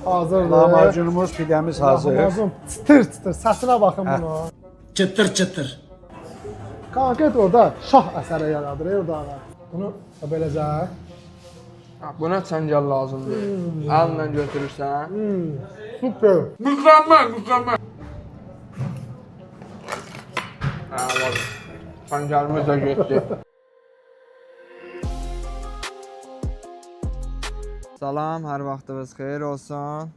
hazırdır. Lahmacunumuz, pidəmiz hazır. Lahmacun çıtır çıtır, səsinə baxın bunu. Çıtır çıtır. Konkret orada şah əsəri yaradır orada. Bunu beləcə. Buna çəngəl lazımdır. Əlinlə götürürsən. Super. Mükəmməl. Var. Çəngəlimiz də getdi. Salam, hər vaxtınız xeyir olsun.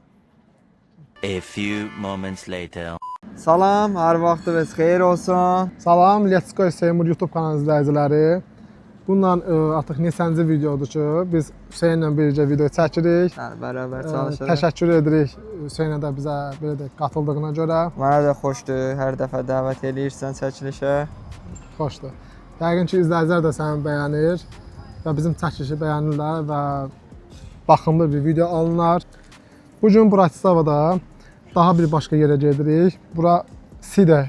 A few moments later. Salam, hər vaxtınız xeyir olsun. Salam, Let's Go Seymur YouTube kanalı izləyiciləri. Bundan artıq neçənci videodur ki, biz Hüseynlə birgə video çəkirik. Bərabər çalışırıq. Təşəkkür edirik Hüseynə də bizə belə də qatıldığına görə. Mənə də xoşdur, hər dəfə dəvət eləyirsən çəkilişə. Xoşdur. Yəqin ki, izləyicilər də səni bəyənir və bizim çəkilişi bəyənirlər və baxımlı bir video alınır. Bugün Bratislavada daha bir başqa yerə gedirik. Bura Side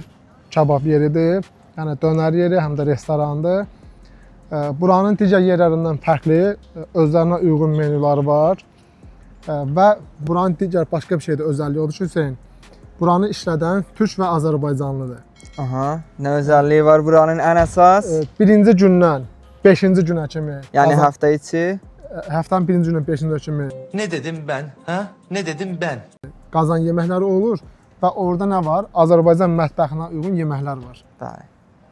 kebab yeridir. Yəni dönər yeri, həm də restorandır. Buranın digər yerlərindən fərqli, özlərinə uyğun menüləri var. Və buranın digər başqa bir şey də özəlliyi odur ki, Hüseyn, buranı işlədən türk və azərbaycanlıdır. Aha, nə özəlliyi var buranın ən əsas? Birinci gündən 5-ci günə kimi. Yəni həftə içi? Həftənin birinci gündən 5-ci günə kimi. Ne dedim ben? Ha? Ne dedim ben? Qazan yeməkləri olur və orada nə var? Azərbaycan mətbəxinə uyğun yeməklər var. Bəli.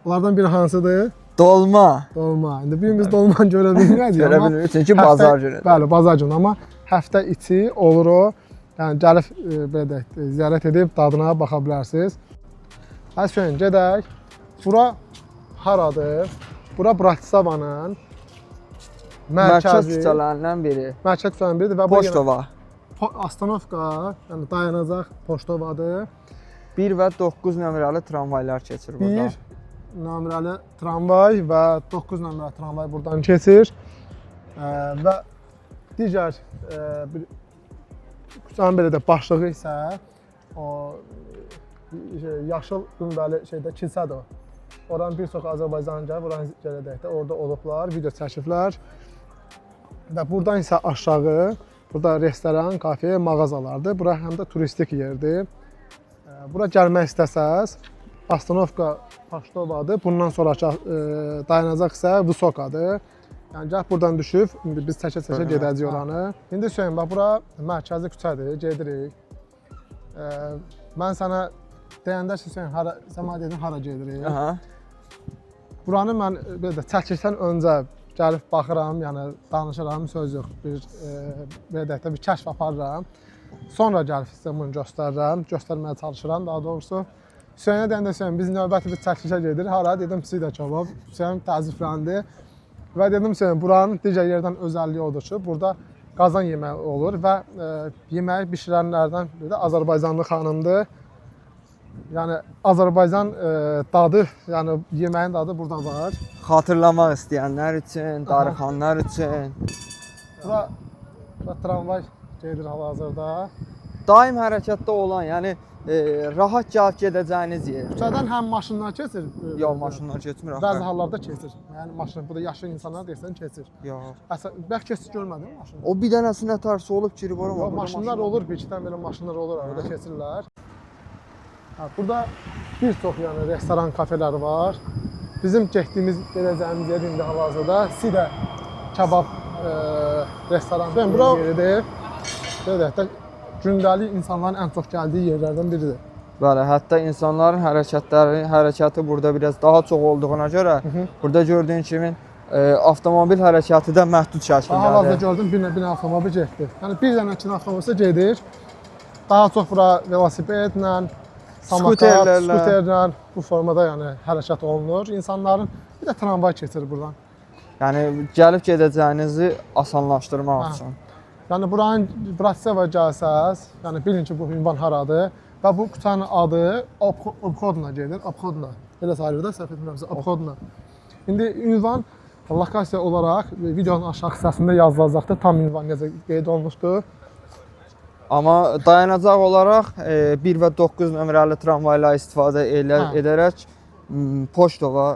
Onlardan biri hansıdır? Dolma. Dolma. İndi bir biz dolmanı görə bilmərik Görə bilirik çünki bazar günüdür. Bəli, bazar günü, amma həftə içi olur o. Yəni gəlib belə deyək, ziyarət edib dadına baxa bilərsiniz. Hüseyn, gedək. Bura haradır? Bura Bratislavanın mərkəz küçələrindən biri. Mərkəz küçələrindən biridir və Poçtova. Astanovka, yəni dayanacaq Poçtovadır. 1 və 9 nömrəli tramvaylar keçir burada. 1 nömrəli tramvay və 9 nömrəli tramvay buradan keçir. Və digər bir küçənin belə də başlığı isə o yaşıl qümbəli şeydə kilsədir o. Oranın bir çox Azərbaycanlı gəlib, oranı belə deyək də orada olublar, video çəkiblər. Və buradan isə aşağı, burada restoran, kafe, mağazalardır. Bura həm də turistik yerdir. Bura gəlmək istəsəz, Astanovka Poçtovadır. Bundan sonraki dayanacaq isə Vusokadır. Yəni gəlib buradan düşüb, indi biz çəkə-çəkə gedəcəyik oranı. İndi Hüseyn, bax bura mərkəzi küçədir, gedirik. Mən sənə deyəndə ki, Hüseyn, sən mənə dedin hara gedirik? Aha. Buranı mən belə də çəkirsən öncə gəlib baxıram, yəni danışıram, söz yox, belə deyək də bir kəşf aparıram. Sonra gəlib sizə bunu göstərməyə çalışıram daha doğrusu. Hüseynə deyəndə Hüseyn, biz növbəti bir çəkilişə gedirik. Hara? Dedim, Side kebab. Hüseyn təəssüfləndi. Və dedim, Hüseyn, buranın digər yerdən özəlliyi odur ki, burada qazan yeməyi olur və yeməyi bişirənlərdən biri də Azərbaycanlı xanımdır. Yəni Azərbaycan dadı, yəni yeməyin dadı burada var. Xatırlamaq istəyənlər üçün, darıxanlar üçün. Bura tramvay gedir hal-hazırda. Daim hərəkətdə olan, yəni rahat gəlib gedəcəyiniz yer. Küçədən həm maşınlar keçir. Yox, maşınlar keçmir axı. Bəzi hallarda keçir. Yəni maşın, burada yaşlı insanlar deyirsən keçir. Yox. Bəlkə keçir görmədin maşını? O bir dənəsi nə tərsi olub girib ora. Yox, maşınlar olur, bir iki dənə belə maşınlar olur, orada keçirlər. Burada bir çox yəni restoran, kafelər var. Bizim getdiyimiz, gedəcəyimiz yer indi hal-hazırda Side kebab restoranı yeridir. Belə də gündəlik insanların ən çox gəldiyi yerlərdən biridir. Bəli, hətta insanların hərəkəti burada biraz daha çox olduğuna görə burada gördüyün kimi avtomobil hərəkəti də məhdud şəkildədir. Hal-hazırda gördüm, bir avtomobil getdi. Yəni bir dənə iki avtomobil gedir. Daha çox bura velosipedlə, samakat, skuterlə bu formada yəni hərəkət olunur. İnsanların bir də tramvay keçir buradan. Yəni gəlib gedəcəyinizi asanlaşdırmaq üçün. Yəni buranın Bratislavaya gəlsəz, yəni bilin ki, bu ünvan haradır və bu küçənin adı Obxodna gedir, Obxodna. Belə sayılır da, səhv etmirəmsə, Obxodna. İndi ünvan lokasiya olaraq videonun aşağı hissəsində yazılacaqdır, tam ünvan necə qeyd olunmuşdur. Amma dayanacaq olaraq 1 və 9 nömrəli tramvayla istifadə edərək Poçtova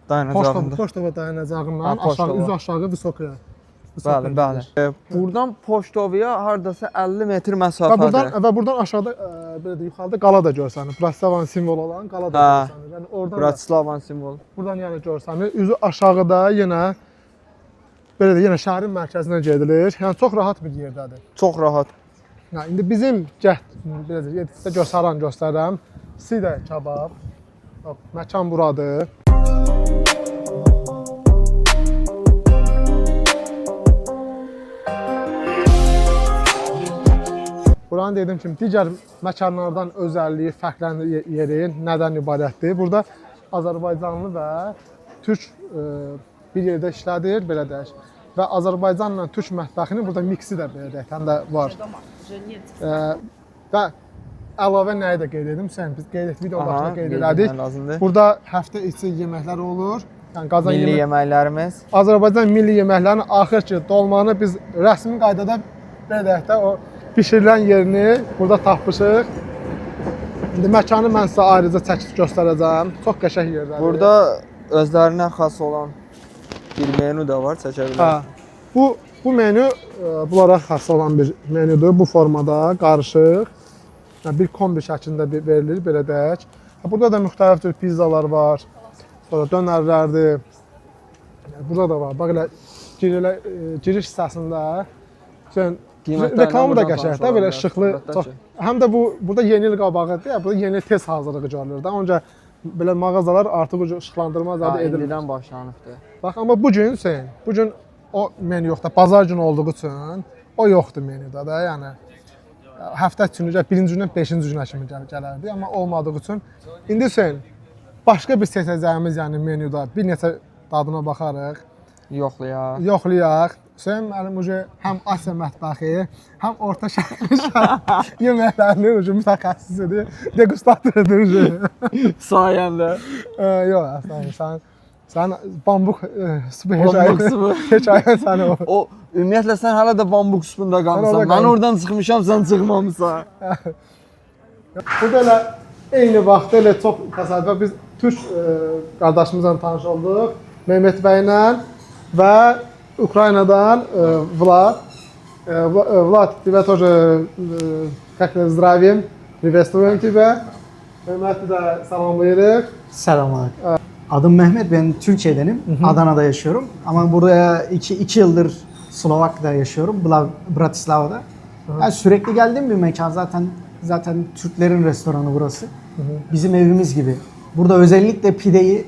dayanacağında. Poçtova dayanacağından aşağı, üzü aşağı Vysokaya Bəli, bəli. Buradan Poçtoviyə hardasa 50 metr Və məsafədə. buradan aşağıda belə də yuxarıda qala da görsənir. Bratislavan simvolu olan qala da görsənir. Yəni oradan da, Bratislavan simvolu. buradan yəni görsənir. Üzü aşağıda yenə belə də yenə şəhərin mərkəzinə gedilir. Yəni çox rahat bir yerdədir. Çox rahat. Yəni indi bizim belə də sizə göstərirəm. Sida kebab. Məkan buradır. Buranın dediyim kimi digər məkanlardan özəlliyi, fərqləndiyi yeri nədən ibarətdir? Burada Azərbaycanlı və Türk bir yerdə işlədir, belə deyək. Və Azərbaycanla Türk mətbəxinin burada miksi də belə deyək, həm də var. Və əlavə nəyi də qeyd edim? Biz qeyd etdik, video başında qeyd elədik. Burada həftə içi yeməklər olur. Yəni qazan milli yeməklərimiz. Azərbaycan milli yeməklərinin axır ki, dolmanı biz rəsmi qaydada belə deyək də o bişirilən yerini burada tapmışıq. İndi məkanı mən sizə ayrıca çəkib göstərəcəm. Çox qəşəng yerdədir. Burada özlərinə xas olan bir menü də var, çəkə bilərsiniz. Bu menü bunlara xas olan bir menüdür. Bu formada qarışıq. Yəni bir kombi şəklində verilir, belə deyək. Burada da müxtəlif cür pizzalar var. Sonra dönərlərdir. Burada da var. Bax elə giriş hissəsində reklamı da qəşəngdir, belə işıqlı. Həm də burada yeni il qabağıdır, burada yeni il tez hazırlığı görülür də. Onca belə mağazalar artıq işıqlandırma zadı edilir. İndidən başlanıbdır. Bax, amma bu gün o menü yoxdur. Bazar günü olduğu üçün o yoxdur menüdə də. Yəni həftə üçüncü, birinci gündən 5-ci günə kimi gələrdi, amma olmadığı üçün indi başqa bir seçəcəyimiz yəni menyuda bir neçə dadına baxarıq. Yoxlayaq. Hüseyn müəllim həm Asiya mətbəxi, həm Orta Şərq yeməklərinin mütəxəssisidir, degustatordur. Sayəndə. Yox, sən bambuq supu heç ayın səni o. Ümumiyyətlə sən hələ də bambuq supunda qalmışsan. Mən oradan çıxmışam, sən çıxmamısan. Burada elə eyni vaxtda elə çox təsadüfən biz Türk qardaşımızla tanış olduq, Mehmet bəylə və Ukraynadan Vlad. Vlad, тебя тоже как здравим, приветствуем тебя. Mehmet'i də salamlayırıq. Selam. Adım Mehmet, ben Türkiye'denim. Adana'da yaşıyorum. Ama burada iki yıldır Slovakya'da yaşıyorum, Bratislava'da. Yani sürekli geldiğim bir mekan zaten Türklerin restoranı burası. Bizim evimiz gibi. Burada özellikle pideyi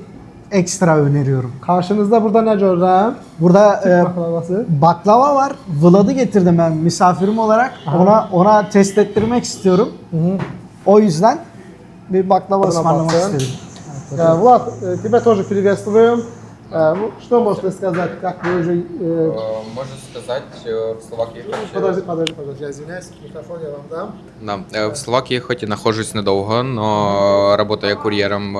ekstra öneriyorum. Karşınızda burada ne görürüm? Burada baklava var. Vlad'ı getirdim ben misafirim olarak. Ona test ettirmek istiyorum. O yüzden bir baklava ısmarlamak istedim. Влад, тебя тоже приветствуем. Что можете сказать, как вы уже... Можно сказать, в Словакии... Подожди, извиняюсь, микрофон я вам дам. Да, в Словакии хоть и нахожусь недовго, но работаю кур'єром,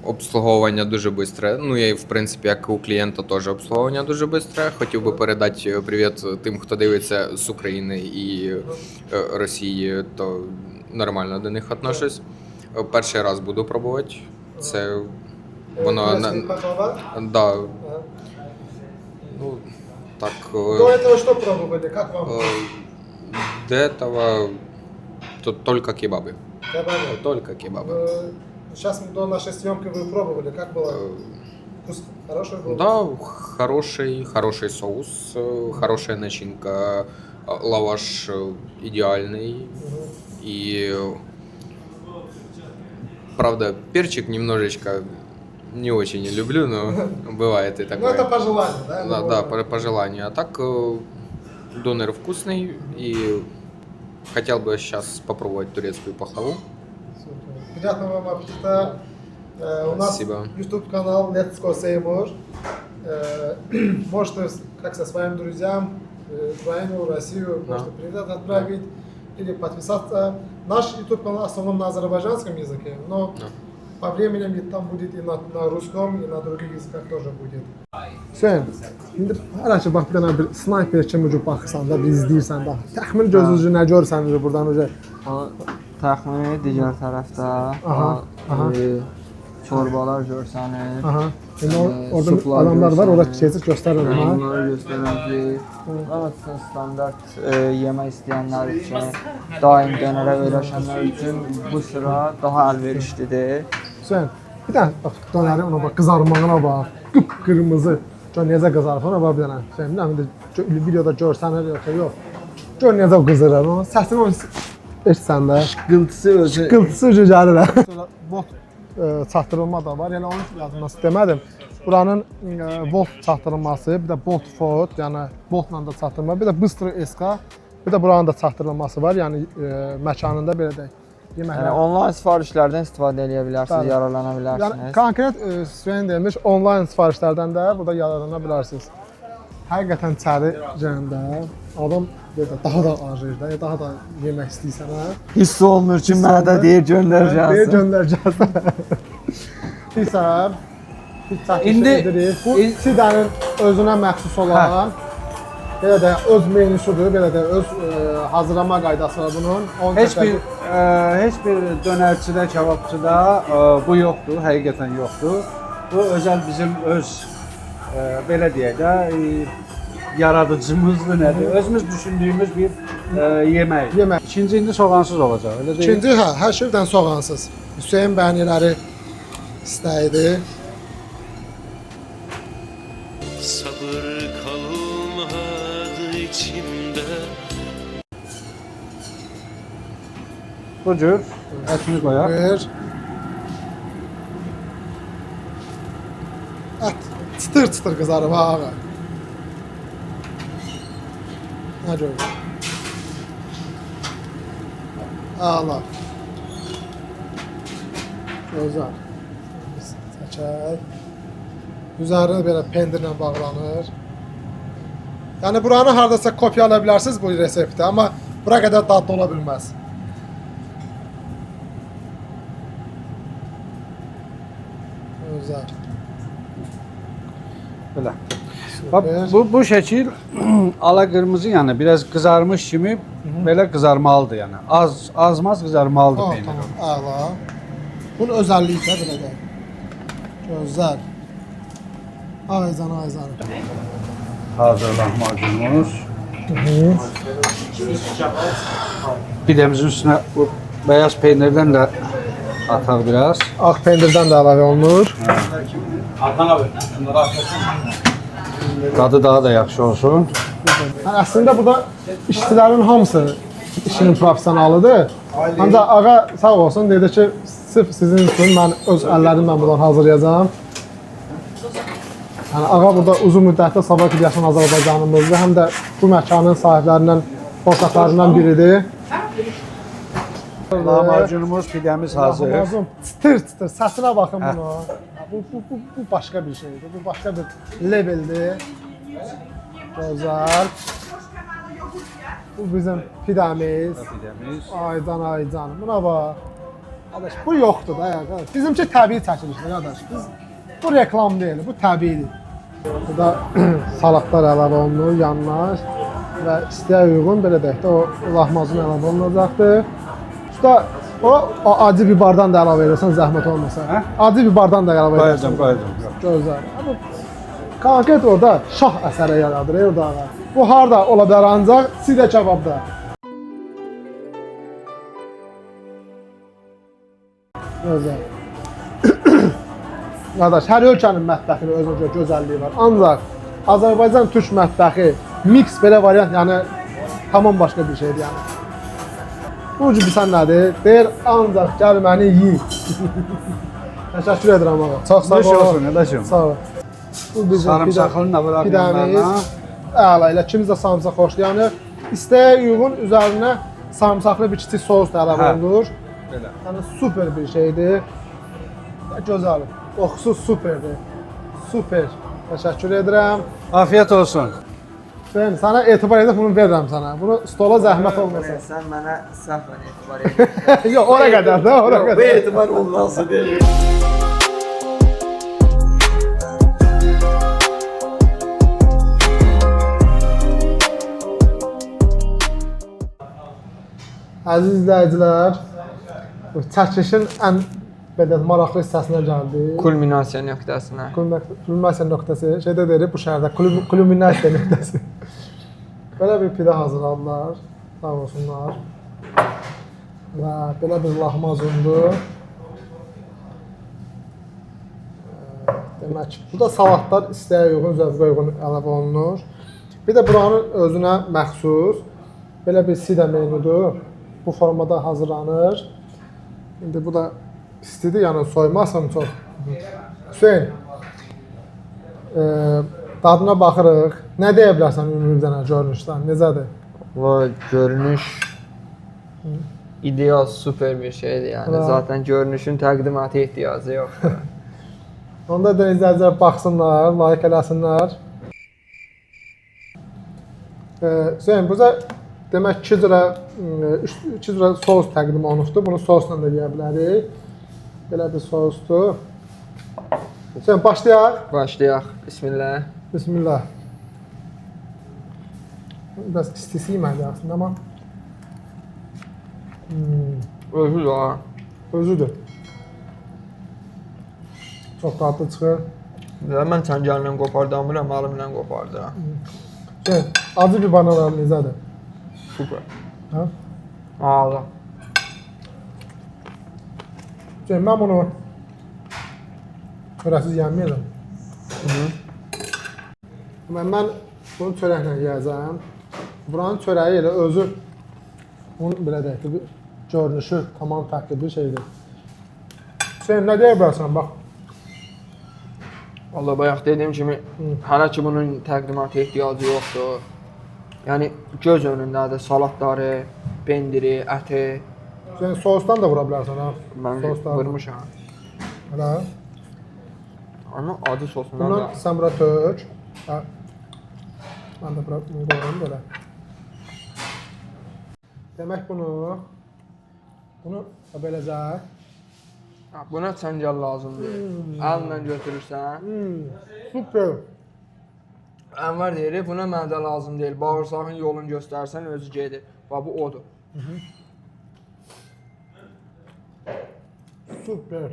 обслуговування дуже швидке. Ну, я, в принципі, як у клієнта теж обслуговування дуже швидке. Хотів би передати привіт тим, хто дивиться з України і Росії, то нормально до них відношусь. Перший раз буду пробувати. Це воно... Да. Ну, так... До этого что пробовали? Как вам? До этого только кебабы. Кебабы? Только кебабы. Сейчас до нашей съемки вы пробовали, как было? Вкус хороший был? Да, хороший соус, хорошая начинка, лаваш идеальный. И, правда, перчик немножечко не очень люблю, но бывает и такое. Ну, это по желанию, да? Да, по желанию. А так, донер вкусный, и хотел бы сейчас попробовать турецкую пахлаву. Приятного вам аппетита. У нас YouTube канал Let's Go Seymour. Можете, как со своим друзьям, Украину, Россию, можете привет отправить или подписаться. Наш YouTube канал в основном на азербайджанском языке, но по времени там будет и на русском, и на других языках тоже будет. Hüseyin, indi hələ ki, bax bir dənə bir snayper kimi baxırsan da, bir izləyirsən da, təxmin gözünüzü nə görsən buradan uca? Təxmini digər tərəfdə çorbalar görsənir. Aha. İndi orada suplar adamlar var, görsənir. ora keçib göstərir ha. Onları göstərəcək. Bunlar üçün standart yemək istəyənlər üçün, daim dönərə öyrəşənlər üçün bu sıra daha əlverişlidir. Hüseyn, bir dənə bax dönəri ona bax, qızarmağına bax. Qıpqırmızı. Gör necə qızarır ona bax bir dənə. Hüseyn, bir dənə videoda görsənir yoxsa yox. Gör necə qızarır o. Səsini onu eşitsən də. Qıltısı özü Qıltısı ucu gəlir hə. Sonra volt çatdırılma da var. Yəni onun yazılması demədim. Buranın volt çatdırılması, bir də bolt ford, yəni voltla da çatdırılma, bir də bыстро SK, bir də buranın da çatdırılması var. Yəni məkanında belə deyək. Yəni onlayn sifarişlərdən istifadə edə bilərsiniz, Bəli. yararlana Yəni bilərsiniz. konkret Sven demiş, onlayn sifarişlərdən də burada yararlana bilərsiniz. Həqiqətən içəri girəndə adam belə daha da arıyır da, daha da yemək istəyirsən hə. Hiss olmur ki, mədə deyir göndərəcəksən. Deyə göndərəcəksən. Bilirsən, biz İndi- edirik. Bu Sidənin özünə məxsus olan, belə də öz menüsüdür, belə də öz hazırlama qaydası var bunun. Onun Heç bir dönərçidə, kebabçıda bu yoxdur, həqiqətən yoxdur. Bu özəl bizim öz belə deyək də yaradıcımızdır nədir? Özümüz düşündüyümüz bir yemək. Yemək. İkinci indi soğansız olacaq, elə deyil? İkinci, hər şeydən soğansız. Hüseyn bəyənləri istəyidi. Sabır kalmadı içimde. Bu cür ətini qoyaq. Ver. Ət çıtır-çıtır qızarıb ha ağa. Nə görür? Allah. Gözəl. Çəkək. Üzərinə belə pendirlə bağlanır. Yəni buranı hardasa kopyala bilərsiniz bu resepti, amma bura qədər dadlı ola bilməz. Gözəl. Belə. Bax, bu şəkil ala qırmızı yəni biraz qızarmış kimi belə qızarmalıdır yəni. Azmaz qızarmalıdır Oh, peynir. tamam, əla. Bunun özəlliyi də belə də. Gözəl. Ayzan, ayzan. Hazır lahmacunumuz. Pidəmizin üstünə bu beyaz peynirdən də ataq biraz. Ağ pendirdən də əlavə olunur. Dadı daha da yaxşı olsun. Yəni, əslində burada işçilərin hamısı işinin professionalıdır. Ancaq ağa sağ olsun dedi ki, sırf sizin üçün mən öz əllərimlə bunları hazırlayacağam. Yəni ağa burada uzun müddətdə Sabah yaşayan Azərbaycanımızdır. Həm də bu məkanın sahiblərindən, ortaqlarından biridir. Lahmacunumuz, pidəmiz hazır. Lahmacun çıtır-çıtır, səsinə baxın bunu. Bu başqa bir şeydir. Bu başqa bir leveldir. Gözəl. Bu bizim pidəmiz. Pidəmiz. Aydan aydan. Buna bax. Qardaş, bu yoxdur da ya. Qardaş. Bizimki təbii çəkilişdir qardaş. Bu reklam deyil, bu təbiidir. Burada salatlar əlavə olunur yanına və istəyə uyğun belə deyək də o lahmacun əlavə olunacaqdır. Usta, o acı bibardan da əlavə edirsən zəhmət olmasa. Hə? Acı bibardan da əlavə edirsən. Qoyacam. Gözəl. Amma konkret orada şah əsəri yaradır orada. Bu harda ola bilər ancaq sidə kebabda. Gözəl. Qardaş, hər ölkənin mətbəxinin özünə gözəlliyi var. Ancaq Azərbaycan türk mətbəxi mix belə variant, yəni tamam başqa bir şeydir yəni. Bu ucu bilsən nədir? Deyir, ancaq gəl məni yiy. Təşəkkür edirəm ağa. Çox sağ Xoş ol. olsun, qardaşım. Sağ ol. Bu bizim Sarımsaqlını da bırak pidəmiz. yanlarına. Əla, elə kimimiz də sarımsaq xoşlayanı. İstəyə uyğun üzərinə sarımsaqlı bir kiçik sos da əlavə Hə. olunur. Belə. Yəni super bir şeydir. Gözəl. Qoxusu superdir. Super. Təşəkkür edirəm. Afiyet olsun. Ben sənə etibar edib bunu verirəm sənə. Bunu stola zəhmət olmasın. Sən mənə səhvən etibar edirsən. Yox, ora qədər də, ora Bu qədər. etibar olmazsa deyil. Əziz izləyicilər, bu çəkilişin ən belə maraqlı hissəsinə gəldik. Kulminasiya nöqtəsinə. Kulminasiya nöqtəsi, şeydə deyirik bu şəhərdə kulminasiya nöqtəsi. Belə bir pidə hazırladılar, sağ olsunlar. Və belə bir lahmacundur. Demək, burada salatlar istəyə uyğun, zövqə uyğun əlavə olunur. Bir də buranın özünə məxsus belə bir sida menudur. Bu formada hazırlanır. İndi bu da istidir, yəni soymasın çox. Hüseyn, dadına baxırıq. Nə deyə bilərsən ümumi bir dənə görünüşdən? Necədir? Və görünüş ideal, super bir şeydir yəni. Zaten görünüşün təqdimata ehtiyacı yoxdur. Onda da izləyicilər baxsınlar, like eləsinlər. Hüseyn, burada demək 2 cürə sos təqdim olunubdur. Bunu sosla da yeyə bilərik. Belə bir sosdur. Hüseyn, başlayaq. Başlayaq. Bismillah. Bismillah. Biraz istisi yeməli aslında, amma Özü də ha. özüdür. Çox dadlı çıxır. Mən çəngəllə qopardamıram, əlimlə qopardıram. Hüseyn, acı bir banalar necədir? Super. Hə? Ağla. Hüseyn, mən bunu çörəsiz yeməyəcəm. Mən bunu çörəklə yiyəcəm. Buranın çörəyi elə özü, bunun belə deyək ki, görünüşü tamam fərqli bir şeydir. Hüseyn, nə deyə bilərsən, bax. Valla bayaq dediyim kimi, hələ ki bunun təqdimata ehtiyacı yoxdur. Yəni göz önündədir salatları, pendiri, əti. Hüseyn, sosdan da vura bilərsən, ha? Mən vurmuşam. Hələ. Amma acı sosundan Bundan da. sən bura tök. Hə. Mən də bura bunu qoyuram belə. Demək bunu beləcə. Buna çəngəl lazımdır. Əlinlə götürürsən. Super. Ənvər deyir, buna mədə lazım deyil. Bağırsağın yolunu göstərsən özü gedir. Bax bu odur. Super.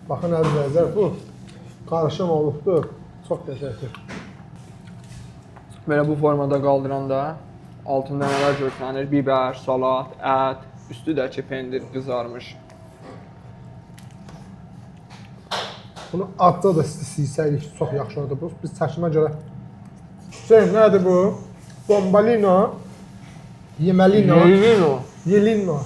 Baxın əzizlər, bu qarışım olubdur. Çox təşəkkür. Belə bu formada qaldıranda altında nələr görsənir? Biber, salat, ət, üstüdəki pendir qızarmış. Bunu adda da istəyirsək çox yaxşı oldu bu. Biz çəkimə görə. Hüseyn, nədir bu? Bombalino. Yemelino. Yelino. Yelino.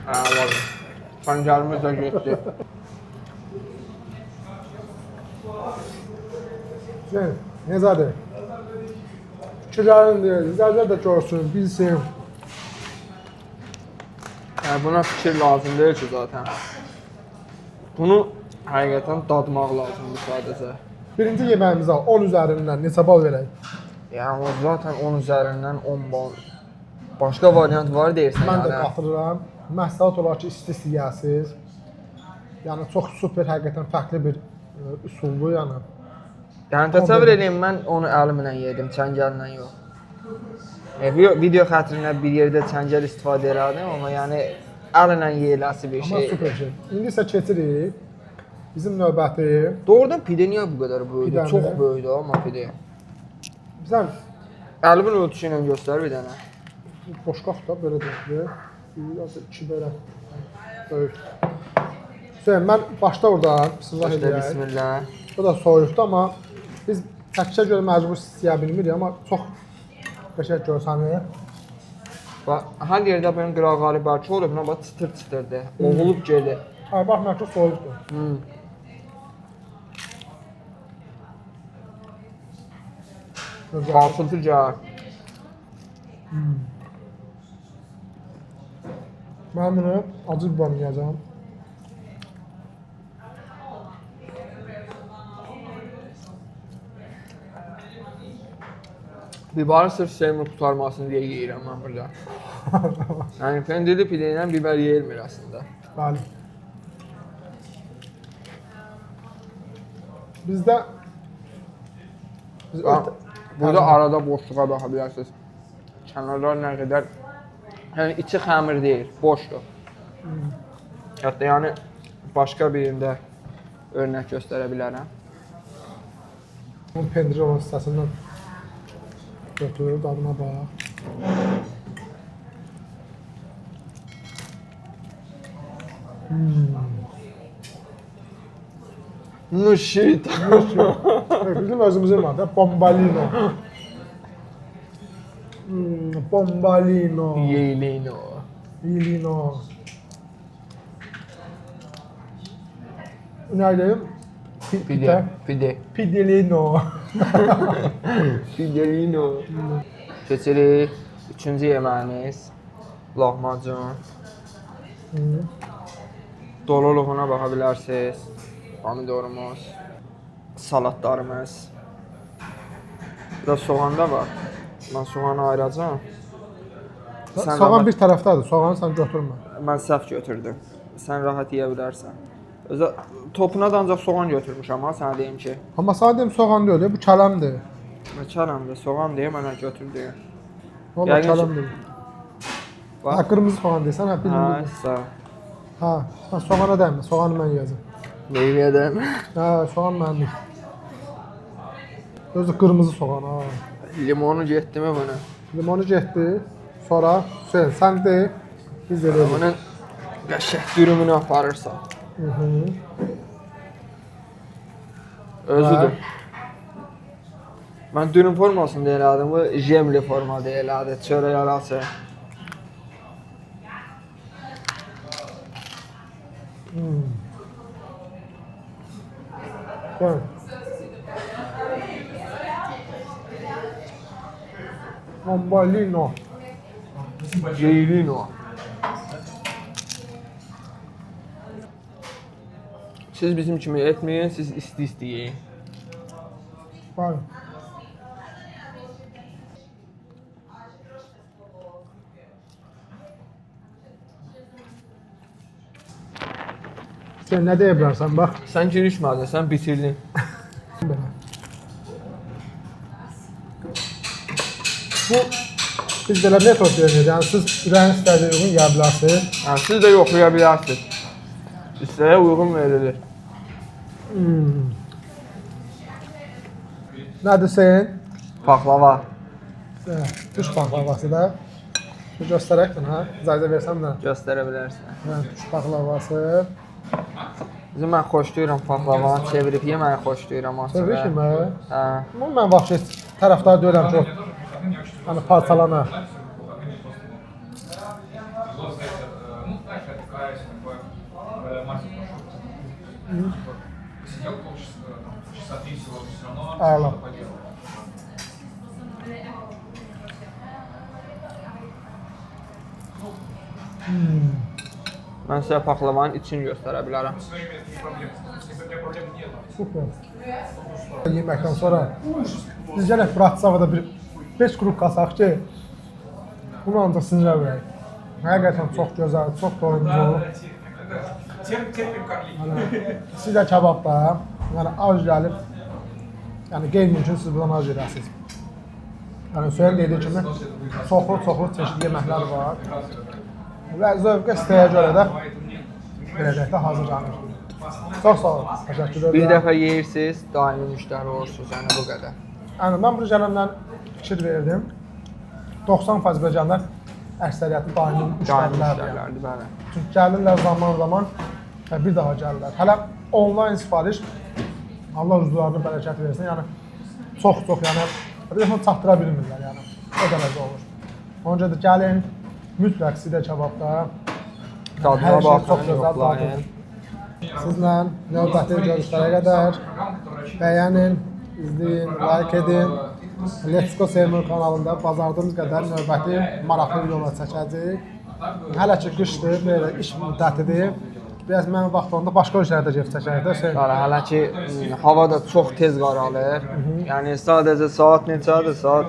Var. Pancarımız da getdi. Hüseyn, necədir? Fikirlərindir, izləyicilər də görsün, bilsin. Yəni buna fikir lazım deyil ki zaten. Bunu həqiqətən dadmaq lazımdır sadəcə. Birinci yeməyimizə 10 üzərindən neçə bal verək? Yəni o zaten 10 üzərindən 10 bal. Başqa variant var deyirsən Mən də yəni. qatılıram. Məsləhət olar ki, isti yeyəsiz. Yəni çox super, həqiqətən fərqli bir üsuldur yəni. Yəni təsəvvür edin, mən onu əlimlə yedim, çəngəllə yox. Video xətrinə bir yerdə çəngəl istifadə elədim, amma yəni əlinlə yeyiləsi bir Amma şey. super şey. İndi isə keçirik. Bizim növbəti. Doğrudan pide niyə bu qədər böyükdür? Pidəni. Çox böyükdür amma pide. Bizən Əlimin ölçüsü ilə göstər bir dənə. boşqaq da belə deyək. Biraz iki belə böyük. Hüseyn, mən başda orada bismillah Başda edəyək. bismillah. Bu da soyuqdur, amma biz təkcə görə məcbur istəyə bilmirik, amma çox qəşəng görsənir. Bax, hər yerdə bunun qırağalı bəlkə olub, buna bax çıtır-çıtırdır. Oğulub gedir. Ay, bax, məktub soyuqdur. Qarşılıqlı gəlir. Mən bunu acı biber yiyəcəm. Bibarı sırf Seymur qurtarmasın deyə yeyirəm mən burada. Yəni pendirli pide ilə biber yeyilmir əslində. Bəli. Bizdə biz Burada arada boşluğa baxa bilərsiniz. Kənarlar nə qədər yəni içi xəmir deyil, boşdur. Hətta yəni başqa birində örnək göstərə bilərəm. onun pendir olan hissəsindən götürür, dadına bax. Nuşit. Bizim özümüzün var da bombalino. Bombalino. Yeylino. Ilino. Nerede? Pide. Pide. Pidelino. Fidelino. Keçirik. Üçüncü yeməyimiz. Lahmacun. Doluluğuna baxa bilərsiniz. Pomidorumuz. Salatlarımız. Biraz soğan da var. Ben soğanı ayıracağım. Soğan bir tərəfdədir. Soğanı sən götürmə. Ben səhv götürdüm. Sən rahat yeyə bilərsən. Özə topuna da ancaq soğan götürmüşəm ha, sənə deyim ki. Amma sənə deyim soğan deyil, bu kələmdir. Məkanımda soğan deyə mənə götürdü. Valla Yəqin ki- kələmdir. Bax. Ha, qırmızı soğan deyirsən, hə, Ha, bilmirəm. sağ. Ha, sən soğana dəymə, soğanı mən yeyəcəm. Meyvədən. Hə, soğan mənlik. Özü qırmızı soğan, ha. Limonu getdi mi bunu? Limonu getdi, sonra Hüseyin, sən de, biz də dedik. Bunun qəşəng dürümünü aparırsan. Özüdür. Mən dürüm formasında elədim, bu jemli formada elədi, çörək arası. Hüseyin. Bombalino. Yeylino. Siz bizim kimi etməyin, siz isti-isti yeyin. Var. Sen ne deyə bilərsən, bax. Sən girişmədin, sən bitirdin. Belə. Bu, biz belə metod veririk, yəni siz ürəyin istədiyi uyğun yeyə bilərsiniz. Yəni, siz də yoxlaya bilərsiniz. İstəyə uyğun verilir. Nədir Hüseyin? Paxlava. Tuş baklavası da. Bu göstərəkdir, hə? İcazə versəm də. Göstərə bilərsən. Hə, tuş baklavası. Bizim mən xoşlayıram paxlavanı, çevirib yeməyi xoşlayıram aslında. Təbii ki, mən. Hə. Bunu mən vəxşi tərəfdar deyirəm ki, hani parçalana. Əla. Mən sizə paxlavanın içini göstərə bilərəm. Super. Yeməkdən sonra biz gələk Bratislavada bir 5 qrup qasaq ki, bunu ancaq sizə verək. Həqiqətən çox gözəl, çox doyumlu. Sizə kebab da, yəni az gəlib, yəni qeyri-mümkün siz buradan az yerəsiniz. Yəni Hüseyin dediyi kimi çoxlu çeşitli yeməklər var. Və zövqə istəyə görə də beləcəkdə hazırlanır. Çox sağ olun, təşəkkür edirəm. Bir dəfə yeyirsiniz, daimi müştəri olursunuz, yəni bu qədər. Yəni mən bu gələndən fikir verdim. 90% bölgələr əksəriyyəti daimi müştərilərdir. Müştərilərdir, bəli. Çünki gəlirlər zaman bir daha gəlirlər. Hələ onlayn sifariş Allah rüzqlarını bərəkət versin. Yəni çox, yəni bir dəfə çatdıra bilmirlər, yəni o dərəcə olur. Ona görə də gəlin, mütləq sidə kebabda. Tadına baxın, yoxlayın. Sizlə növbəti görüşlərə qədər bəyənin, izləyin, like edin. Let's Go Seymur kanalında bazardığımız qədər növbəti maraqlı videolar çəkəcəyik. Hələ ki qışdır, belə iş müddətidir. Biraz mən vaxt onda başqa ölkələrdə gedib çəkəcəyik də Hüseyin. Hələ ki hava da çox tez qaralır. Yəni sadəcə saat neçədir? Saat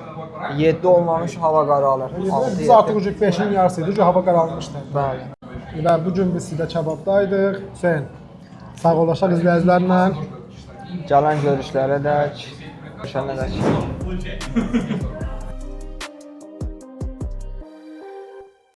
7 olmamış hava qaralır. Biz artıq ucu 5-in yarısı idi ki hava qaralmışdı. Bəli. Və bugün biz sizə kebabdaydıq. Hüseyin, sağ olasaq izləyicilərlə. Gələn görüşlərə dək. Görüşənə dək.